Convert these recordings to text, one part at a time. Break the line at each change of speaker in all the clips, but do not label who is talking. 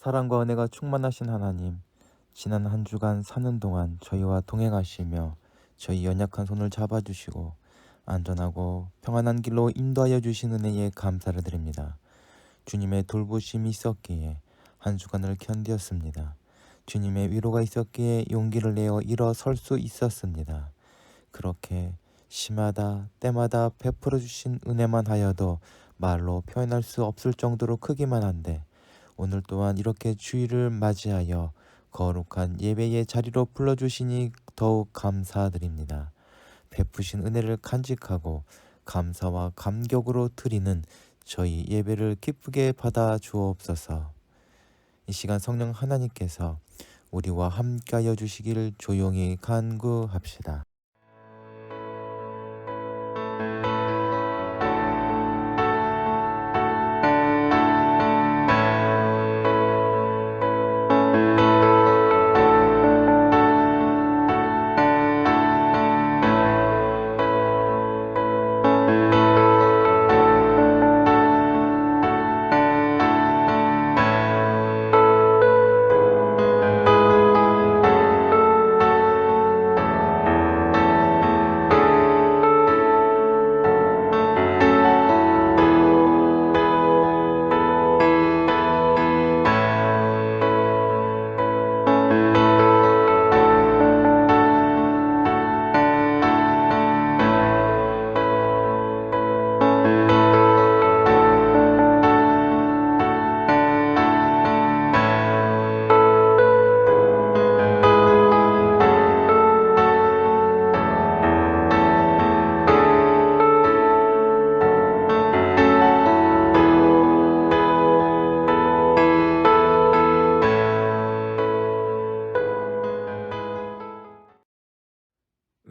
사랑과 은혜가 충만하신 하나님, 지난 한 주간 사는 동안 저희와 동행하시며 저희 연약한 손을 잡아주시고 안전하고 평안한 길로 인도하여 주신 은혜에 감사를 드립니다. 주님의 돌보심이 있었기에 한 주간을 견디었습니다. 주님의 위로가 있었기에 용기를 내어 일어설 수 있었습니다. 그렇게 시마다 때마다 베풀어 주신 은혜만 하여도 말로 표현할 수 없을 정도로 크기만 한데, 오늘 또한 이렇게 주일을 맞이하여 거룩한 예배의 자리로 불러주시니 더욱 감사드립니다. 베푸신 은혜를 간직하고 감사와 감격으로 드리는 저희 예배를 기쁘게 받아 주옵소서. 이 시간 성령 하나님께서 우리와 함께하여 주시기를 조용히 간구합시다.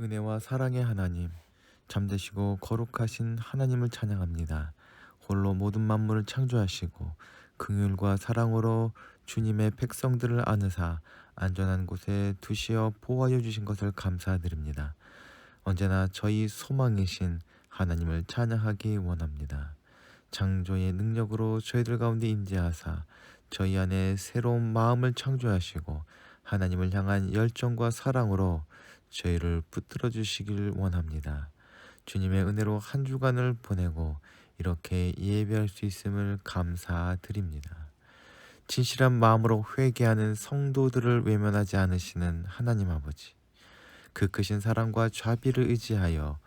은혜와 사랑의 하나님, 잠되시고 거룩하신 하나님을 찬양합니다. 홀로 모든 만물을 창조하시고 긍휼과 사랑으로 주님의 백성들을 안으사 안전한 곳에 두시어 보호하여 주신 것을 감사드립니다. 언제나 저희 소망이신 하나님을 찬양하기 원합니다. 창조의 능력으로 저희들 가운데 임재하사 저희 안에 새로운 마음을 창조하시고 하나님을 향한 열정과 사랑으로 저희를 붙들어 주시길 원합니다. 주님의 은혜로 한 주간을 보내고 이렇게 예배할 수 있음을 감사드립니다. 진실한 마음으로 회개하는 성도들을 외면하지 않으시는 하나님 아버지, 그 크신 사랑과 자비를 의지하여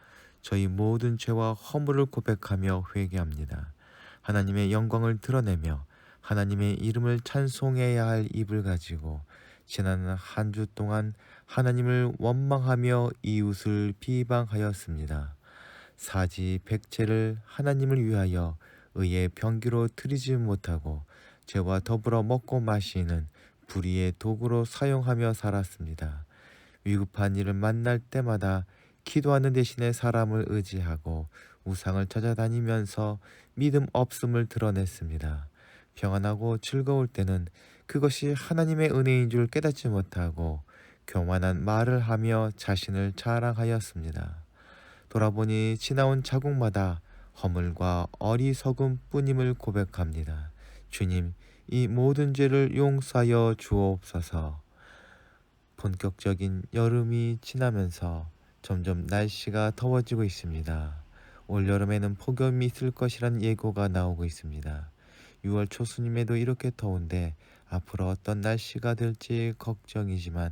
저희 모든 죄와 허물을 고백하며 회개합니다. 하나님의 영광을 드러내며 하나님의 이름을 찬송해야 할 입을 가지고 지난 한 주 동안 하나님을 원망하며 이웃을 비방하였습니다. 사지백체를 하나님을 위하여 의의 병기로 들이지 못하고 죄와 더불어 먹고 마시는 불의의 도구로 사용하며 살았습니다. 위급한 일을 만날 때마다 기도하는 대신에 사람을 의지하고 우상을 찾아다니면서 믿음 없음을 드러냈습니다. 평안하고 즐거울 때는 그것이 하나님의 은혜인 줄 깨닫지 못하고 교만한 말을 하며 자신을 자랑하였습니다. 돌아보니 지나온 자국마다 허물과 어리석음 뿐임을 고백합니다. 주님, 이 모든 죄를 용서하여 주옵소서. 본격적인 여름이 지나면서 점점 날씨가 더워지고 있습니다. 올 여름에는 폭염이 있을 것이란 예고가 나오고 있습니다. 6월 초순임에도 이렇게 더운데 앞으로 어떤 날씨가 될지 걱정이지만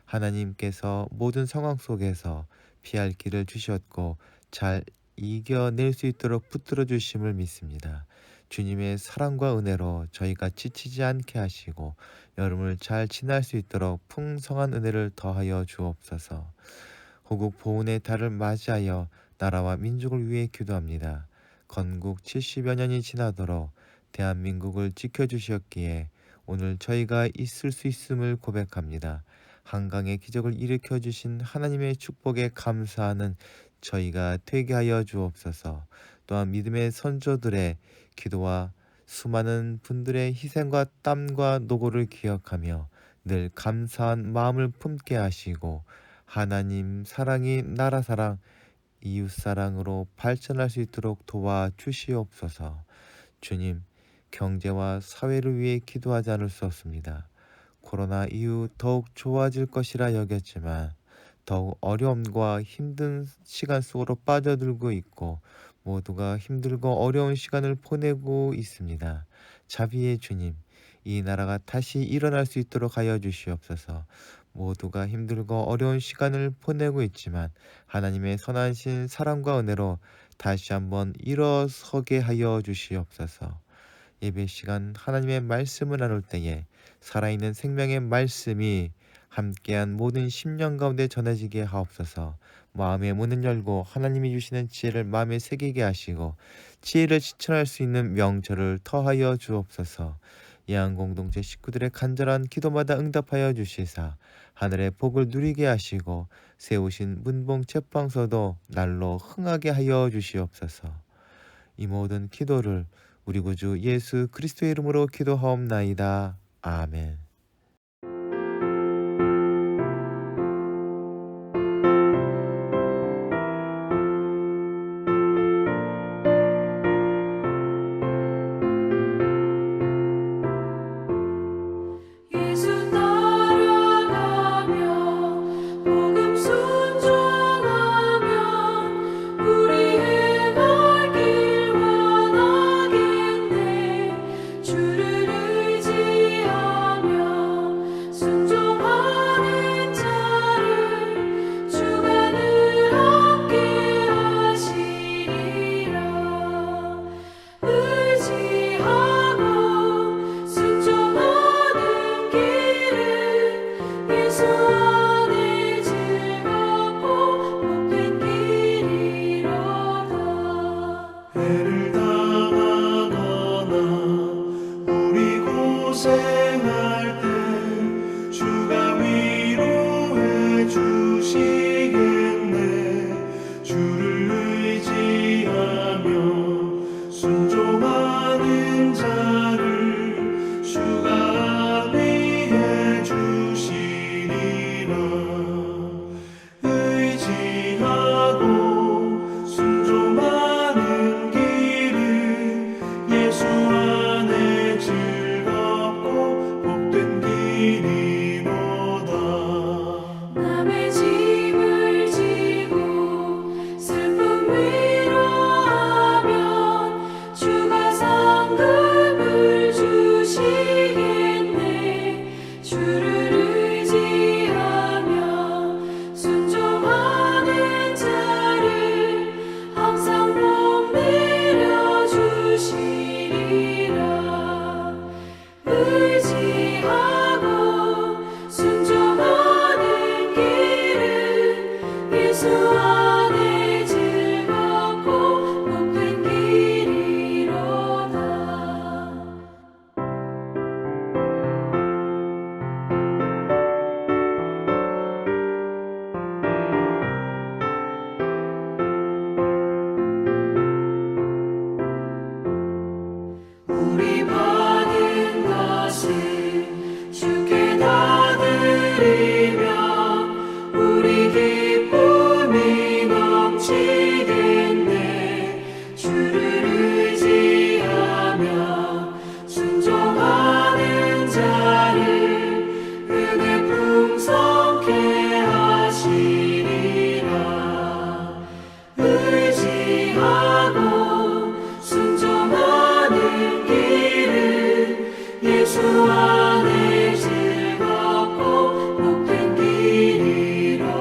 하나님께서 모든 상황 속에서 피할 길을 주셨고 잘 이겨낼 수 있도록 붙들어 주심을 믿습니다. 주님의 사랑과 은혜로 저희가 지치지 않게 하시고 여름을 잘 지날 수 있도록 풍성한 은혜를 더하여 주옵소서. 호국 보훈의 달을 맞이하여 나라와 민족을 위해 기도합니다. 건국 70여 년이 지나도록 대한민국을 지켜주셨기에 오늘 저희가 있을 수 있음을 고백합니다. 한강의 기적을 일으켜 주신 하나님의 축복에 감사하는 저희가 되게 하여 주옵소서. 또한 믿음의 선조들의 기도와 수많은 분들의 희생과 땀과 노고를 기억하며 늘 감사한 마음을 품게 하시고 하나님 사랑이 나라 사랑, 이웃 사랑으로 발전할 수 있도록 도와주시옵소서. 주님, 경제와 사회를 위해 기도하지 않을 수 없습니다. 코로나 이후 더욱 좋아질 것이라 여겼지만 더욱 어려움과 힘든 시간 속으로 빠져들고 있고 모두가 힘들고 어려운 시간을 보내고 있습니다. 자비의 주님, 이 나라가 다시 일어날 수 있도록 하여 주시옵소서. 모두가 힘들고 어려운 시간을 보내고 있지만 하나님의 선하신 사랑과 은혜로 다시 한번 일어서게 하여 주시옵소서. 예배 시간 하나님의 말씀을 나눌 때에 살아있는 생명의 말씀이 함께한 모든 심령 가운데 전해지게 하옵소서. 마음의 문을 열고 하나님이 주시는 지혜를 마음에 새기게 하시고 지혜를 실천할 수 있는 명철을 더하여 주옵소서. 예한 공동체 식구들의 간절한 기도마다 응답하여 주시사 하늘의 복을 누리게 하시고 세우신 문봉 책방서도 날로 흥하게 하여 주시옵소서. 이 모든 기도를 우리 구주 예수 그리스도의 이름으로 기도하옵나이다. 아멘.
예수 따라가며 복음 순종하며 우리 행할 길 원하겠네. 주를 의지하며 순종하는 자를 주가 늘 함께 하시리라. 의지하고 순종하는 길은 예수 안에 즐겁고 복된 길이로다.
해를 당하거나 우리 고생할 때 주가 위로해 주시겠네. 주를 의지하며 순종하는 자를 주가 위해 주시리라. 의지하고 순종하는 길은 예수 안에 즐겁고 복된 길이로다.
남의 짐을 지고 슬픔 위로하면 주가 상급을 주시겠네. 주를 의지하며 순종하는 자를 항상 복 내려 주시리라. 의지하고 순종하는 길은 예수 안에 즐겁고 복된 길이로다. 우리 받은 것을 주께 다 드리며 우리 기쁨이 넘치겠네. 주를 의지하며 순종하는 자를 은혜 풍성케 하시리라. 의지하고 순종하는 길은 예수 안에 즐겁고 복된 길이로다.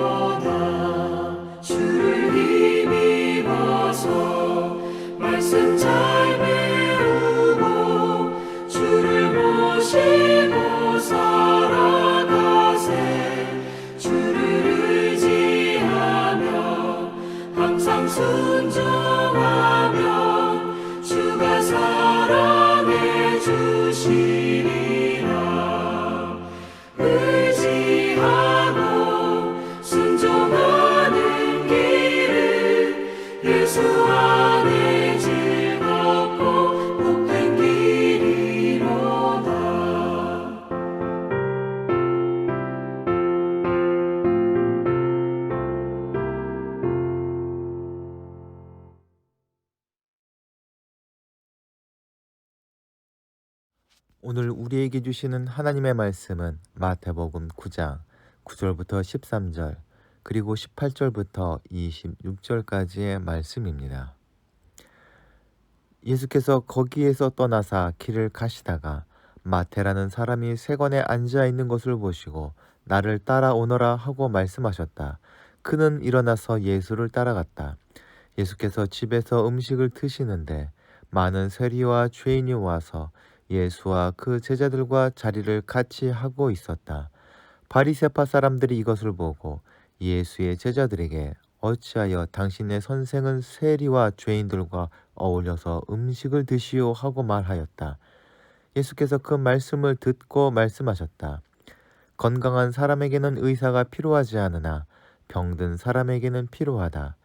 주를 힘입어서 말씀 잘 배우고 주를 모시고 살아가세. 주를 의지하며 항상 순종하며 주가 사랑해 주시리라. 의지하고 순종하는 길은 예수 안에 즐겁고 복된 길이로다.
오늘 우리에게 주시는 하나님의 말씀은 마태복음 9장 9절부터 13절 그리고 18절부터 26절까지의 말씀입니다. 예수께서 거기에서 떠나사 길을 가시다가 마태라는 사람이 세관에 앉아 있는 것을 보시고 나를 따라오너라 하고 말씀하셨다. 그는 일어나서 예수를 따라갔다. 예수께서 집에서 음식을 드시는데 많은 세리와 죄인이 와서 예수와 그 제자들과 자리를 같이 하고 있었다. 바리새파 사람들이 이것을 보고 예수의 제자들에게 어찌하여 당신의 선생은 세리와 죄인들과 어울려서 음식을 드시오 하고 말하였다. 예수께서 그 말씀을 듣고 말씀하셨다. 건강한 사람에게는 의사가 필요하지 않으나 병든 사람에게는 필요하다.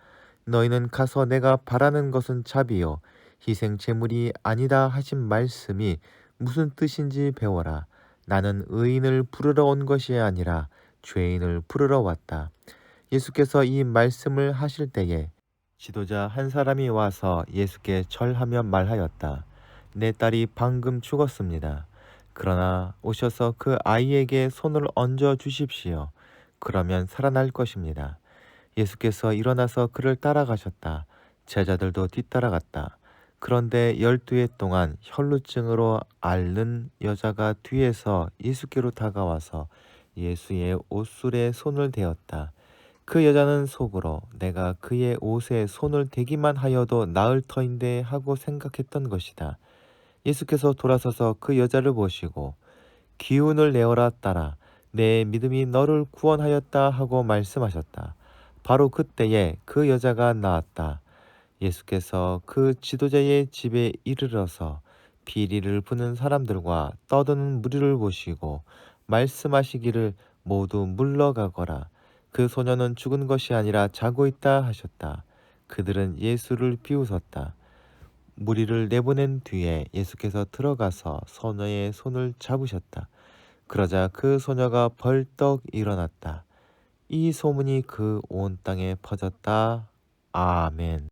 너희는 가서 내가 바라는 것은 자비요 희생 제물이 아니다 하신 말씀이 무슨 뜻인지 배워라. 나는 의인을 부르러 온 것이 아니라 죄인을 부르러 왔다. 예수께서 이 말씀을 하실 때에 지도자 한 사람이 와서 예수께 절하며 말하였다. 내 딸이 방금 죽었습니다. 그러나 오셔서 그 아이에게 손을 얹어 주십시오. 그러면 살아날 것입니다. 예수께서 일어나서 그를 따라가셨다. 제자들도 뒤따라갔다. 그런데 12해 동안 혈루증으로 앓는 여자가 뒤에서 예수께로 다가와서 예수의 옷술에 손을 대었다. 그 여자는 속으로 내가 그의 옷에 손을 대기만 하여도 나을 터인데 하고 생각했던 것이다. 예수께서 돌아서서 그 여자를 보시고 기운을 내어라 딸아 내 믿음이 너를 구원하였다 하고 말씀하셨다. 바로 그때에 그 여자가 나았다. 예수께서 그 지도자의 집에 이르러서 비리를 부는 사람들과 떠드는 무리를 보시고 말씀하시기를 모두 물러가거라. 그 소녀는 죽은 것이 아니라 자고 있다 하셨다. 그들은 예수를 비웃었다. 무리를 내보낸 뒤에 예수께서 들어가서 소녀의 손을 잡으셨다. 그러자 그 소녀가 벌떡 일어났다. 이 소문이 그 온 땅에 퍼졌다. 아멘.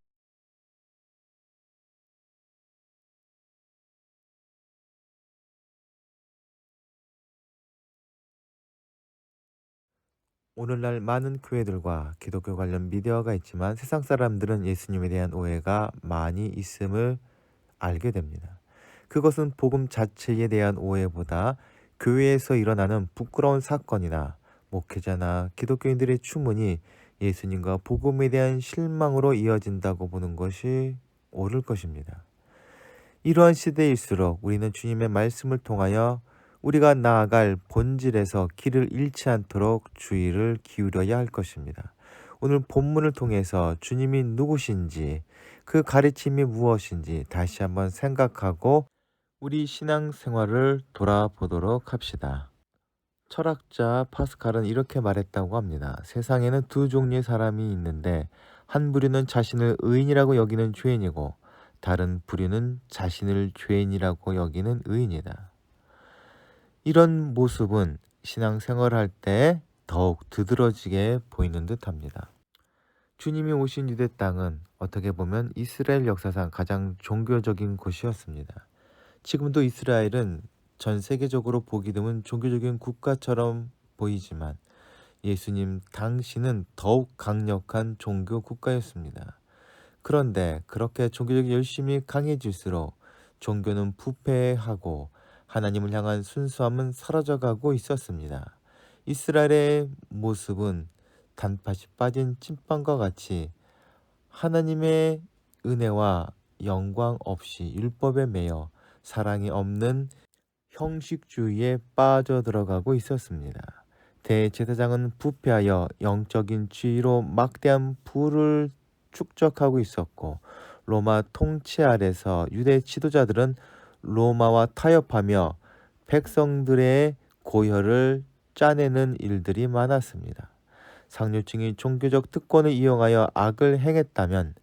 오늘날 많은 교회들과 기독교 관련 미디어가 있지만 세상 사람들은 예수님에 대한 오해가 많이 있음을 알게 됩니다. 그것은 복음 자체에 대한 오해보다 교회에서 일어나는 부끄러운 사건이나 목회자나 기독교인들의 추문이 예수님과 복음에 대한 실망으로 이어진다고 보는 것이 옳을 것입니다. 이러한 시대일수록 우리는 주님의 말씀을 통하여 우리가 나아갈 본질에서 길을 잃지 않도록 주의를 기울여야 할 것입니다. 오늘 본문을 통해서 주님이 누구신지 그 가르침이 무엇인지 다시 한번 생각하고 우리 신앙생활을 돌아보도록 합시다. 철학자 파스칼은 이렇게 말했다고 합니다. 세상에는 두 종류의 사람이 있는데 한 부류는 자신을 의인이라고 여기는 죄인이고 다른 부류는 자신을 죄인이라고 여기는 의인이다. 이런 모습은 신앙생활할 때 더욱 두드러지게 보이는 듯합니다. 주님이 오신 유대 땅은 어떻게 보면 이스라엘 역사상 가장 종교적인 곳이었습니다. 지금도 이스라엘은 전 세계적으로 보기 드문 종교적인 국가처럼 보이지만 예수님 당시는 더욱 강력한 종교 국가였습니다. 그런데 그렇게 종교적 열심이 강해질수록 종교는 부패하고 하나님을 향한 순수함은 사라져가고 있었습니다. 이스라엘의 모습은 단팥이 빠진 찐빵과 같이 하나님의 은혜와 영광 없이 율법에 매여 사랑이 없는 형식주의에 빠져들어가고 있었습니다. 대제사장은 부패하여 영적인 지위로 막대한 부를 축적하고 있었고 로마 통치 아래서 유대 지도자들은 로마와 타협하며 백성들의 고혈을 짜내는 일들이 많았습니다. 상류층이 종교적 특권을 이용하여 악을 행했다면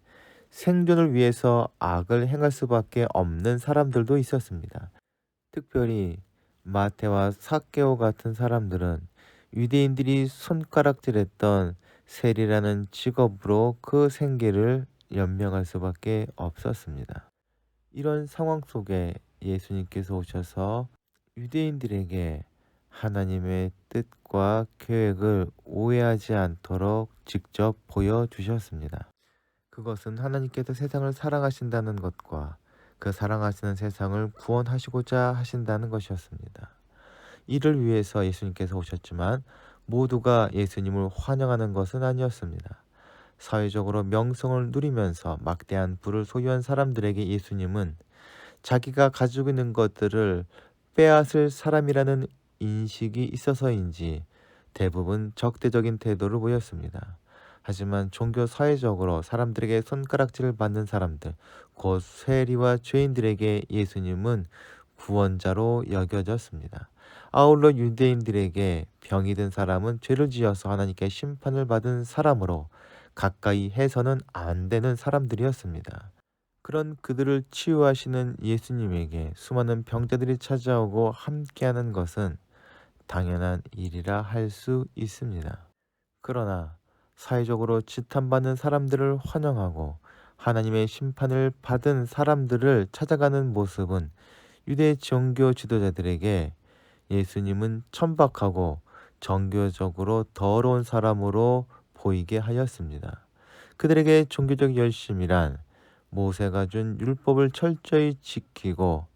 생존을 위해서 악을 행할 수밖에 없는 사람들도 있었습니다. 특별히 마태와 삭개오 같은 사람들은 유대인들이 손가락질했던 세리라는 직업으로 그 생계를 연명할 수밖에 없었습니다. 이런 상황 속에 예수님께서 오셔서 유대인들에게 하나님의 뜻과 계획을 오해하지 않도록 직접 보여주셨습니다. 그것은 하나님께서 세상을 사랑하신다는 것과 그 사랑하시는 세상을 구원하시고자 하신다는 것이었습니다. 이를 위해서 예수님께서 오셨지만 모두가 예수님을 환영하는 것은 아니었습니다. 사회적으로 명성을 누리면서 막대한 부를 소유한 사람들에게 예수님은 자기가 가지고 있는 것들을 빼앗을 사람이라는 인식이 있어서인지 대부분 적대적인 태도를 보였습니다. 하지만 종교 사회적으로 사람들에게 손가락질을 받는 사람들, 곧 세리와 죄인들에게 예수님은 구원자로 여겨졌습니다. 아울러 유대인들에게 병이 든 사람은 죄를 지어서 하나님께 심판을 받은 사람으로 가까이 해서는 안 되는 사람들이었습니다. 그런 그들을 치유하시는 예수님에게 수많은 병자들이 찾아오고 함께하는 것은 당연한 일이라 할 수 있습니다. 그러나 사회적으로 지탄받는 사람들을 환영하고 하나님의 심판을 받은 사람들을 찾아가는 모습은 유대 종교 지도자들에게 예수님은 천박하고 정교적으로 더러운 사람으로 보이게 하였습니다. 그들에게 종교적 열심이란 모세가 준 율법을 철저히 지키고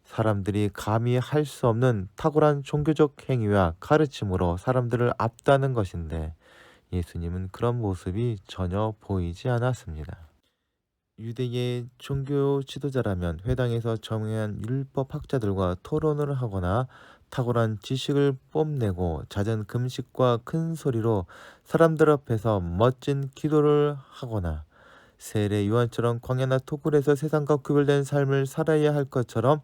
사람들이 감히 할 수 없는 탁월한 종교적 행위와 가르침으로 사람들을 압도하는 것인데 예수님은 그런 모습이 전혀 보이지 않았습니다. 유대의 종교 지도자라면 회당에서 정회한 율법 학자들과 토론을 하거나 탁월한 지식을 뽐내고 잦은 금식과 큰 소리로 사람들 앞에서 멋진 기도를 하거나 세례 요한처럼 광야나 토굴에서 세상과 구별된 삶을 살아야 할 것처럼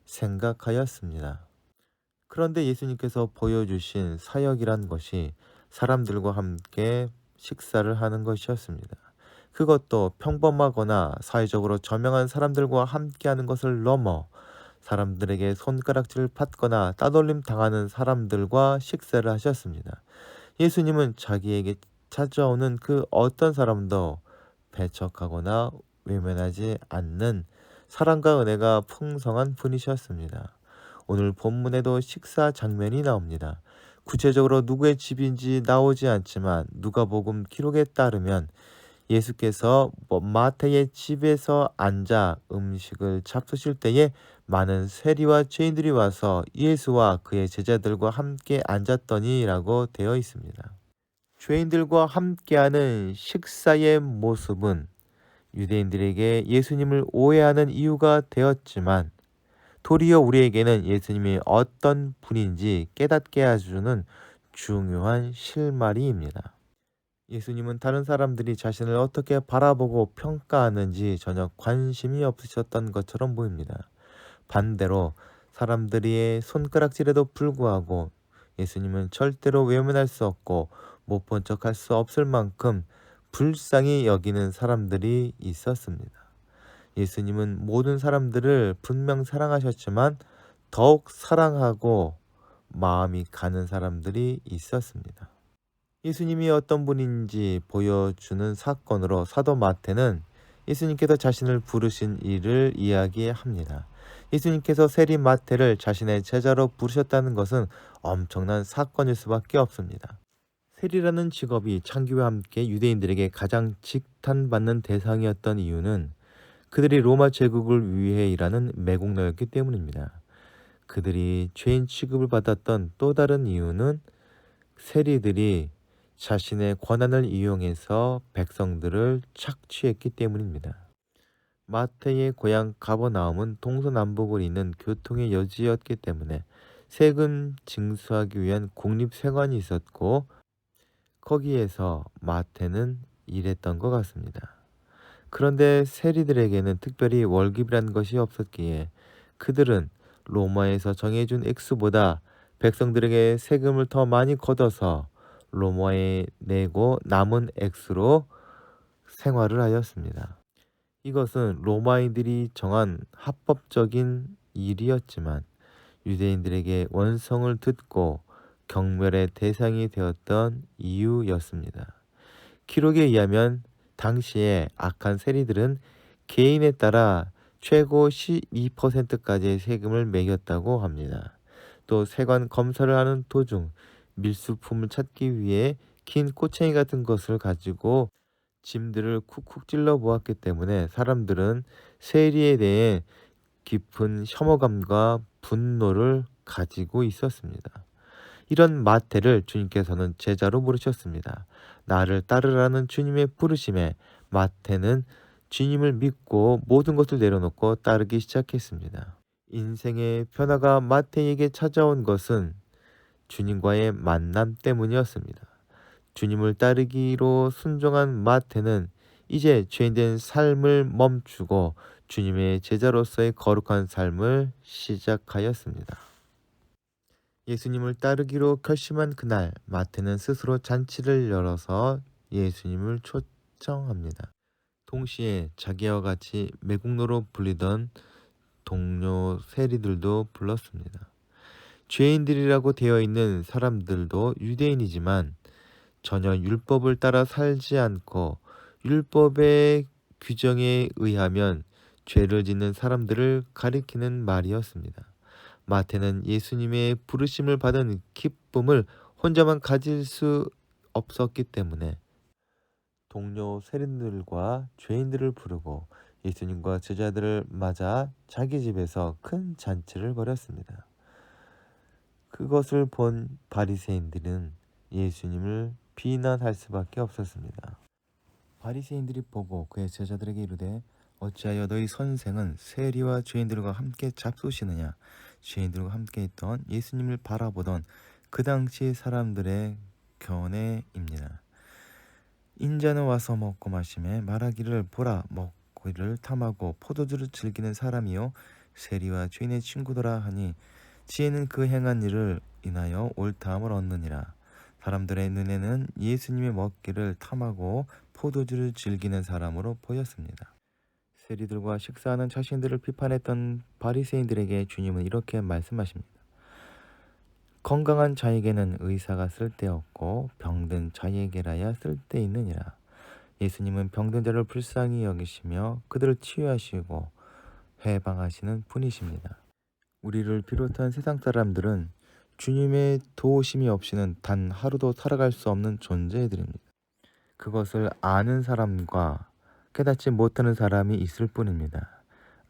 생각하였습니다. 그런데 예수님께서 보여주신 사역이란 것이 사람들과 함께 식사를 하는 것이었습니다. 그것도 평범하거나 사회적으로 저명한 사람들과 함께하는 것을 넘어 사람들에게 손가락질을 받거나 따돌림 당하는 사람들과 식사를 하셨습니다. 예수님은 자기에게 찾아오는 그 어떤 사람도 배척하거나 외면하지 않는 사랑과 은혜가 풍성한 분이셨습니다. 오늘 본문에도 식사 장면이 나옵니다. 구체적으로 누구의 집인지 나오지 않지만 누가복음 기록에 따르면 예수께서 마태의 집에서 앉아 음식을 잡수실 때에 많은 세리와 죄인들이 와서 예수와 그의 제자들과 함께 앉았더니라고 되어 있습니다. 죄인들과 함께하는 식사의 모습은 유대인들에게 예수님을 오해하는 이유가 되었지만 도리어 우리에게는 예수님이 어떤 분인지 깨닫게 해주는 중요한 실마리입니다. 예수님은 다른 사람들이 자신을 어떻게 바라보고 평가하는지 전혀 관심이 없으셨던 것처럼 보입니다. 반대로 사람들의 손가락질에도 불구하고 예수님은 절대로 외면할 수 없고 못 본 척할 수 없을 만큼 불쌍히 여기는 사람들이 있었습니다. 예수님은 모든 사람들을 분명 사랑하셨지만 더욱 사랑하고 마음이 가는 사람들이 있었습니다. 예수님이 어떤 분인지 보여주는 사건으로 사도 마태는 예수님께서 자신을 부르신 일을 이야기합니다. 예수님께서 세리 마태를 자신의 제자로 부르셨다는 것은 엄청난 사건일 수밖에 없습니다. 세리라는 직업이 창기와 함께 유대인들에게 가장 직탄받는 대상이었던 이유는 그들이 로마 제국을 위해 일하는 매국노였기 때문입니다. 그들이 죄인 취급을 받았던 또 다른 이유는 세리들이 자신의 권한을 이용해서 백성들을 착취했기 때문입니다. 마태의 고향 가버나움은 동서남북을 잇는 교통의 여지였기 때문에 세금 징수하기 위한 국립세관이 있었고 거기에서 마태는 일했던 것 같습니다. 그런데 세리들에게는 특별히 월급이란 것이 없었기에 그들은 로마에서 정해준 액수보다 백성들에게 세금을 더 많이 걷어서 로마에 내고 남은 액수로 생활을 하였습니다. 이것은 로마인들이 정한 합법적인 일이었지만 유대인들에게 원성을 듣고 경멸의 대상이 되었던 이유였습니다. 기록에 의하면 당시에 악한 세리들은 개인에 따라 최고 12%까지의 세금을 매겼다고 합니다. 또 세관 검사를 하는 도중 밀수품을 찾기 위해 긴 꼬챙이 같은 것을 가지고 짐들을 쿡쿡 찔러 보았기 때문에 사람들은 세리에 대해 깊은 혐오감과 분노를 가지고 있었습니다. 이런 마태를 주님께서는 제자로 부르셨습니다. 나를 따르라는 주님의 부르심에 마태는 주님을 믿고 모든 것을 내려놓고 따르기 시작했습니다. 인생의 변화가 마태에게 찾아온 것은 주님과의 만남 때문이었습니다. 주님을 따르기로 순종한 마태는 이제 죄인된 삶을 멈추고 주님의 제자로서의 거룩한 삶을 시작하였습니다. 예수님을 따르기로 결심한 그날, 마태는 스스로 잔치를 열어서 예수님을 초청합니다. 동시에 자기와 같이 매국노로 불리던 동료 세리들도 불렀습니다. 죄인들이라고 되어 있는 사람들도 유대인이지만 전혀 율법을 따라 살지 않고 율법의 규정에 의하면 죄를 짓는 사람들을 가리키는 말이었습니다. 마태는 예수님의 부르심을 받은 기쁨을 혼자만 가질 수 없었기 때문에 동료 세리들과 죄인들을 부르고 예수님과 제자들을 맞아 자기 집에서 큰 잔치를 벌였습니다. 그것을 본 바리새인들은 예수님을 비난할 수밖에 없었습니다. 바리새인들이 보고 그의 제자들에게 이르되 어찌하여 너희 선생은 세리와 죄인들과 함께 잡수시느냐. 죄인들과 함께 있던 예수님을 바라보던 그 당시 사람들의 견해입니다. 인자는 와서 먹고 마시매 말하기를 보라 먹기를 탐하고 포도주를 즐기는 사람이요 세리와 죄인의 친구더라 하니 지혜는 그 행한 일을 인하여 옳다함을 얻느니라. 사람들의 눈에는 예수님의 먹기를 탐하고 포도주를 즐기는 사람으로 보였습니다. 세리들과 식사하는 자신들을 비판했던 바리새인들에게 주님은 이렇게 말씀하십니다. 건강한 자에게는 의사가 쓸데없고 병든 자에게라야 쓸데있느니라. 예수님은 병든 자를 불쌍히 여기시며 그들을 치유하시고 해방하시는 분이십니다. 우리를 비롯한 세상 사람들은 주님의 도우심이 없이는 단 하루도 살아갈 수 없는 존재들입니다. 그것을 아는 사람과 깨닫지 못하는 사람이 있을 뿐입니다.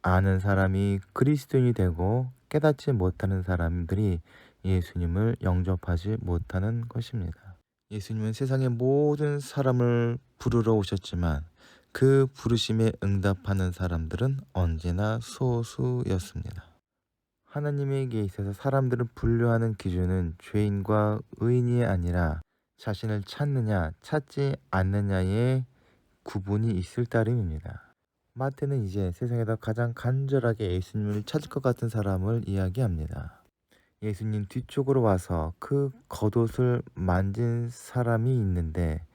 아는 사람이 그리스도인이 되고 깨닫지 못하는 사람들이 예수님을 영접하지 못하는 것입니다. 예수님은 세상의 모든 사람을 부르러 오셨지만 그 부르심에 응답하는 사람들은 언제나 소수였습니다. 하나님에게 있어서 사람들을 분류하는 기준은 죄인과 의인이 아니라 자신을 찾느냐 찾지 않느냐의 구분이 있을 따름입니다. 마태는 이제 세상에서 가장 간절하게 예수님을 찾을 것 같은 사람을 이야기합니다. 예수님 뒤쪽으로 와서 그 겉옷을 만진 사람이 있는데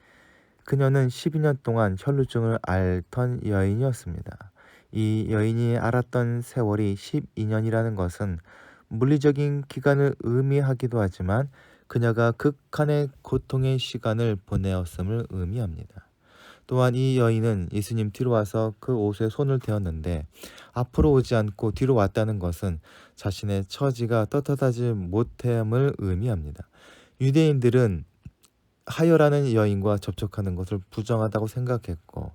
그녀는 12년 동안 혈루증을 앓던 여인이었습니다. 이 여인이 앓았던 세월이 12년이라는 것은 물리적인 기간을 의미하기도 하지만 그녀가 극한의 고통의 시간을 보내었음을 의미합니다. 또한 이 여인은 예수님 뒤로 와서 그 옷에 손을 대었는데 앞으로 오지 않고 뒤로 왔다는 것은 자신의 처지가 떳떳하지 못함을 의미합니다. 유대인들은 하혈하는 여인과 접촉하는 것을 부정하다고 생각했고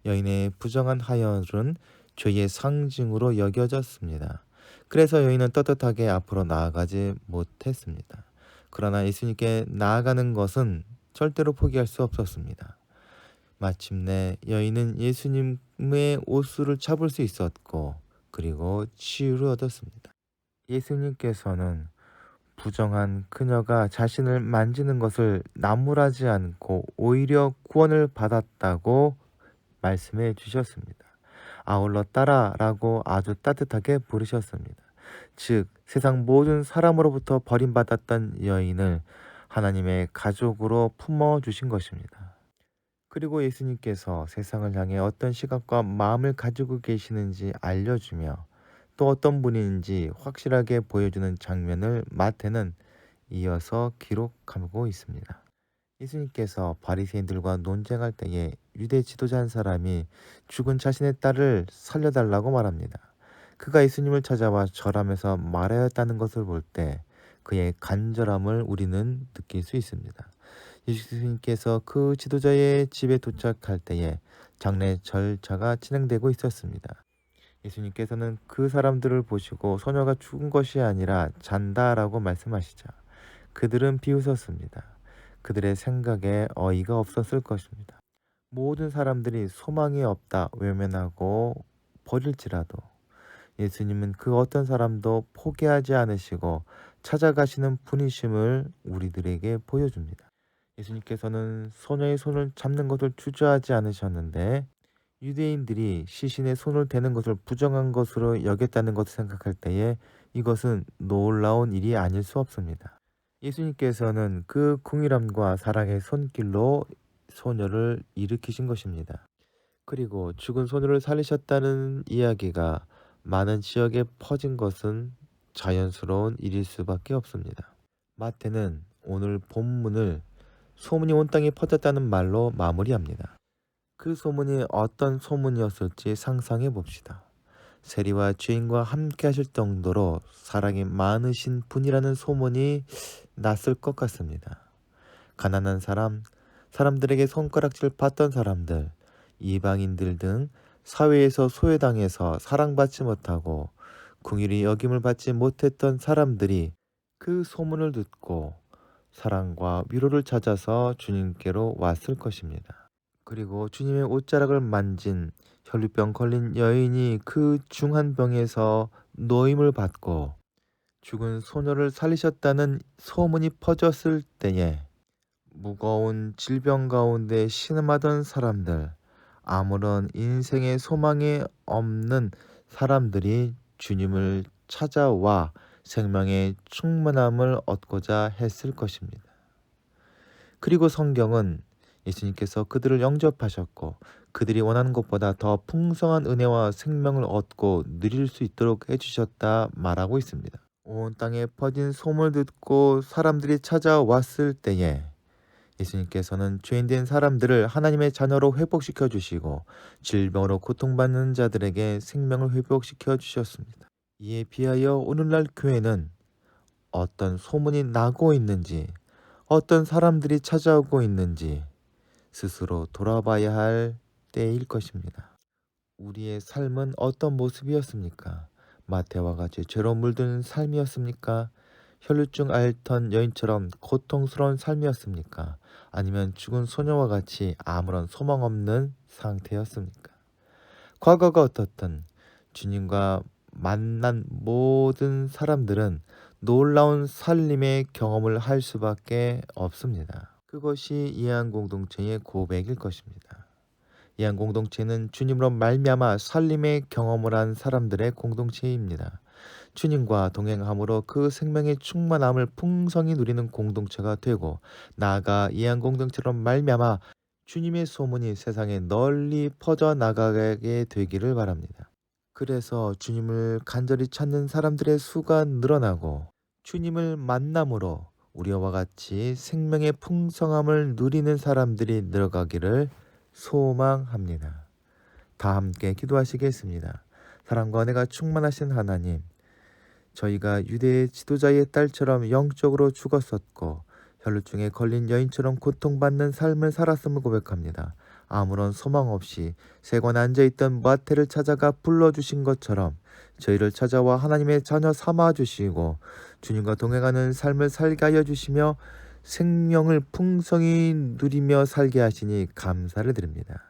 여인의 부정한 하혈은 죄의 상징으로 여겨졌습니다. 그래서 여인은 떳떳하게 앞으로 나아가지 못했습니다. 그러나 예수님께 나아가는 것은 절대로 포기할 수 없었습니다. 마침내 여인은 예수님의 옷을 잡을 수 있었고 그리고 치유를 얻었습니다. 예수님께서는 부정한 그녀가 자신을 만지는 것을 나무라지 않고 오히려 구원을 받았다고 말씀해 주셨습니다. 아울러 딸아라고 아주 따뜻하게 부르셨습니다. 즉 세상 모든 사람으로부터 버림받았던 여인을 하나님의 가족으로 품어주신 것입니다. 그리고 예수님께서 세상을 향해 어떤 시각과 마음을 가지고 계시는지 알려주며 또 어떤 분인지 확실하게 보여주는 장면을 마태는 이어서 기록하고 있습니다. 예수님께서 바리새인들과 논쟁할 때에 유대 지도자 한 사람이 죽은 자신의 딸을 살려달라고 말합니다. 그가 예수님을 찾아와 절하면서 말하였다는 것을 볼 때 그의 간절함을 우리는 느낄 수 있습니다. 예수님께서 그 지도자의 집에 도착할 때에 장례 절차가 진행되고 있었습니다. 예수님께서는 그 사람들을 보시고 소녀가 죽은 것이 아니라 잔다라고 말씀하시자 그들은 비웃었습니다. 그들의 생각에 어이가 없었을 것입니다. 모든 사람들이 소망이 없다 외면하고 버릴지라도 예수님은 그 어떤 사람도 포기하지 않으시고 찾아가시는 분이심을 우리들에게 보여줍니다. 예수님께서는 소녀의 손을 잡는 것을 주저하지 않으셨는데 유대인들이 시신의 손을 대는 것을 부정한 것으로 여겼다는 것을 생각할 때에 이것은 놀라운 일이 아닐 수 없습니다. 예수님께서는 그 궁일함과 사랑의 손길로 소녀를 일으키신 것입니다. 그리고 죽은 소녀를 살리셨다는 이야기가 많은 지역에 퍼진 것은 자연스러운 일일 수밖에 없습니다. 마태는 오늘 본문을 소문이 온 땅에 퍼졌다는 말로 마무리합니다. 그 소문이 어떤 소문이었을지 상상해 봅시다. 세리와 죄인과 함께 하실 정도로 사랑이 많으신 분이라는 소문이 났을 것 같습니다. 가난한 사람, 사람들에게 손가락질 받던 사람들, 이방인들 등 사회에서 소외당해서 사랑받지 못하고 긍휼히 여김을 받지 못했던 사람들이 그 소문을 듣고 사랑과 위로를 찾아서 주님께로 왔을 것입니다. 그리고 주님의 옷자락을 만진 혈루병 걸린 여인이 그 중한 병에서 노임을 받고 죽은 소녀를 살리셨다는 소문이 퍼졌을 때에 무거운 질병 가운데 신음하던 사람들, 아무런 인생의 소망이 없는 사람들이 주님을 찾아와 생명의 충만함을 얻고자 했을 것입니다. 그리고 성경은 예수님께서 그들을 영접하셨고 그들이 원하는 것보다 더 풍성한 은혜와 생명을 얻고 누릴 수 있도록 해주셨다 말하고 있습니다. 온 땅에 퍼진 소문을 듣고 사람들이 찾아왔을 때에 예수님께서는 죄인된 사람들을 하나님의 자녀로 회복시켜 주시고 질병으로 고통받는 자들에게 생명을 회복시켜 주셨습니다. 이에 비하여 오늘날 교회는 어떤 소문이 나고 있는지, 어떤 사람들이 찾아오고 있는지 스스로 돌아봐야 할 때일 것입니다. 우리의 삶은 어떤 모습이었습니까? 마태와 같이 죄로 물든 삶이었습니까? 혈루증 앓던 여인처럼 고통스러운 삶이었습니까? 아니면 죽은 소녀와 같이 아무런 소망 없는 상태였습니까? 과거가 어떻든 주님과 만난 모든 사람들은 놀라운 살림의 경험을 할 수밖에 없습니다. 그것이 이해한 공동체의 고백일 것입니다. 이해한 공동체는 주님으로 말미암아 살림의 경험을 한 사람들의 공동체입니다. 주님과 동행함으로 그 생명의 충만함을 풍성히 누리는 공동체가 되고 나아가 이해한 공동체로 말미암아 주님의 소문이 세상에 널리 퍼져 나가게 되기를 바랍니다. 그래서 주님을 간절히 찾는 사람들의 수가 늘어나고 주님을 만남으로 우리와 같이 생명의 풍성함을 누리는 사람들이 늘어가기를 소망합니다. 다 함께 기도하시겠습니다. 사랑과 은혜가 충만하신 하나님, 저희가 유대의 지도자의 딸처럼 영적으로 죽었었고 혈루증에 걸린 여인처럼 고통받는 삶을 살았음을 고백합니다. 아무런 소망 없이 세관 앉아있던 마태를 찾아가 불러주신 것처럼 저희를 찾아와 하나님의 자녀 삼아주시고 주님과 동행하는 삶을 살게 하여 주시며 생명을 풍성히 누리며 살게 하시니 감사를 드립니다.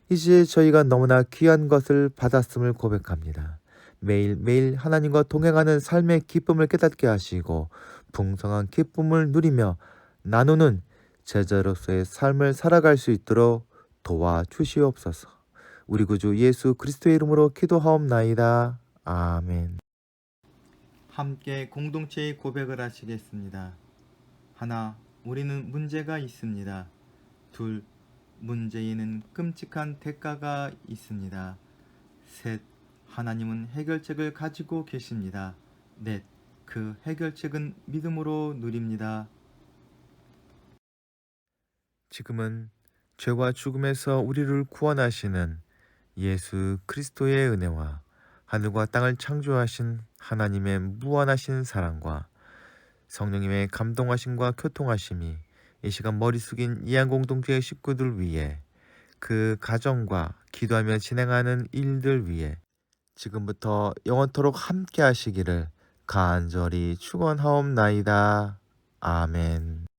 이제 저희가 너무나 귀한 것을 받았음을 고백합니다. 매일매일 하나님과 동행하는 삶의 기쁨을 깨닫게 하시고 풍성한 기쁨을 누리며 나누는 제자로서의 삶을 살아갈 수 있도록 도와주시옵소서. 우리 구주 예수 그리스도의 이름으로 기도하옵나이다. 아멘. 함께 공동체의 고백을 하시겠습니다. 하나, 우리는 문제가 있습니다. 둘, 문제에는 끔찍한 대가가 있습니다. 셋, 하나님은 해결책을 가지고 계십니다. 넷, 그 해결책은 믿음으로 누립니다. 지금은 죄와 죽음에서 우리를 구원하시는 예수 그리스도의 은혜와 하늘과 땅을 창조하신 하나님의 무한하신 사랑과 성령님의 감동하심과 교통하심이 이 시간 머리 숙인 이한공동체의 식구들 위해 그 가정과 기도하며 진행하는 일들 위해 지금부터 영원토록 함께 하시기를 간절히 축원하옵나이다. 아멘.